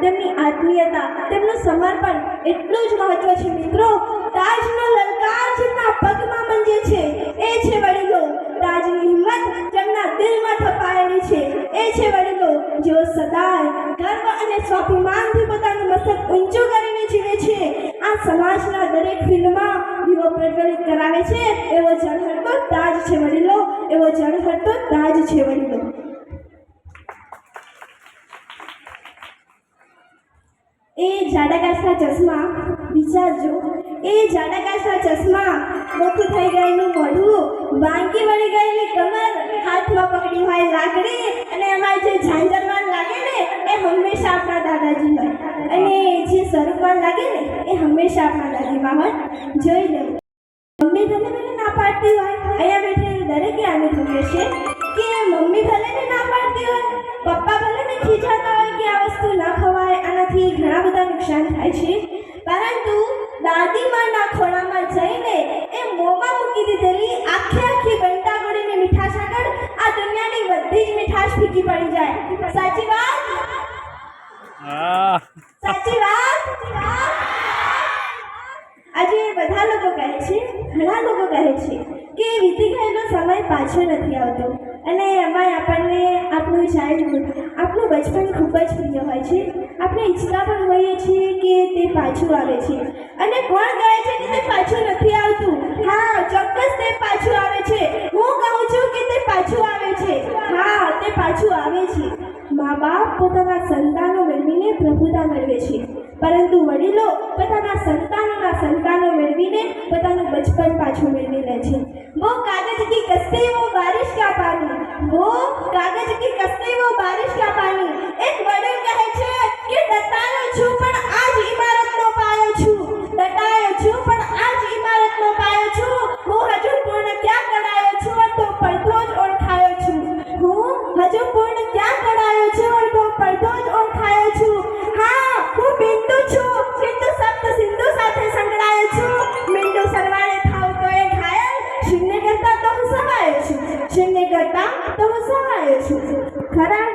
તેમની આત્મીયતા, તેમનું સમર્પણ એટલું જ મહત્વ છે મિત્રો. તાજનો લલકાર જેમના પગમાં મંજે છે એ છે વડીલો. તાજની હિંમત જેમના દિલમાં થપાયેલી છે એ છે વડીલો. જેઓ સદાય ગર્વ અને સ્વાભિમાનથી પોતાનું મસ્તક ઊંચું કરીને જીવે છે. આ સમાજના દરેક ફિલ્ડમાં દીવો પ્રજ્વલિત કરાવે છે એવો ઝળહળતો તાજ છે વડીલો, એવો ઝળહળતો તાજ છે વડીલો. એ જાડાકાશના ચશ્મા, વિચારજો, એ જાડાકાશના ચશ્મા, મોટું થઈ ગયેલું મોઢું, વાંકી વળી ગયેલી કમર, હાથમાં પકડી હોય લાકડી અને એમાં જે ઝાંઝરવાન લાગે ને એ હંમેશા આપણા દાદાજી હોય, અને જે સ્વરૂપવાન લાગે ને એ હંમેશા આપણા દાદીમાં હોય. જોઈ લેવું. મમ્મી ભલે મને ના પાડતી હોય, અહીંયા બેઠેલી દરેકે આને થયું છે કે મમ્મી ભલે ને ના પાડતી હોય, પપ્પા ભલે ને ખીજાતા હોય કે આ વસ્તુ ના ખવાય, આનાથી ઘણા બધા નુકસાન થાય છે, પરંતુ દાદીમાના ખોળામાં જઈને એ મોંમાં મૂકી દીધેલી આખી બંટાગોળીની મીઠાશ આગળ આ દુનિયાની બધી જ મીઠાશ ફીકી પડી જાય. સાચી વાત? સાચી વાત? આજે બધા લોકો કહે છે, ઘણા લોકો કહે છે કે વીતી ગયેલો સમય પાછો નથી આવતો, અને એમાં આપણને આપણું ચાઇલ્ડહુડ, આપણું બચપન ખૂબ જ પ્રિય હોય છે. આપણે ઈચ્છતા પણ હોઈએ છીએ કે તે પાછું આવે છે. અને કોણ કહે છે કે તે પાછું નથી આવતું? હા, ચોક્કસ તે પાછું આવે છે. હું કહું છું કે તે પાછું આવે છે. હા, તે પાછું આવે છે. મા બાપ પોતાના સંતાનો મેળવીને પ્રભુતા મેળવે છે, પરંતુ વડીલો પોતાના સંતાનો મેળવીને પોતાનું બચપન પાછું મેળવી લે છે. वो कागज की कश्ती वो बारिश का पानी, वो कागज की कश्ती वो बारिश का पानी. एक વડીલ કહે છે કે દટાયો છું પણ આજ ઇમારતનો પાયો છું, દટાયો છું પણ આજ ઇમારતનો પાયો છું. હું હજુ પૂર્ણ ક્યાં કરાયો છું તો પડતો જ ઓળખાયો છું. હું હજુ પૂર્ણ ક્યાં કરાયો છું તો પડતો જ ઓળખાયો છું. હા, હું બિંદુ છું, બિંદુ સપ્ત સિંધુ સાથે સંકળાયો છું. બિંદુ સરવાળે થાવ તો એ ઘાયલ, શૂન્ય કરતા તો હું સહાયો છું, શૂન્ય કરતા તો હું સહાયો છું. ખરા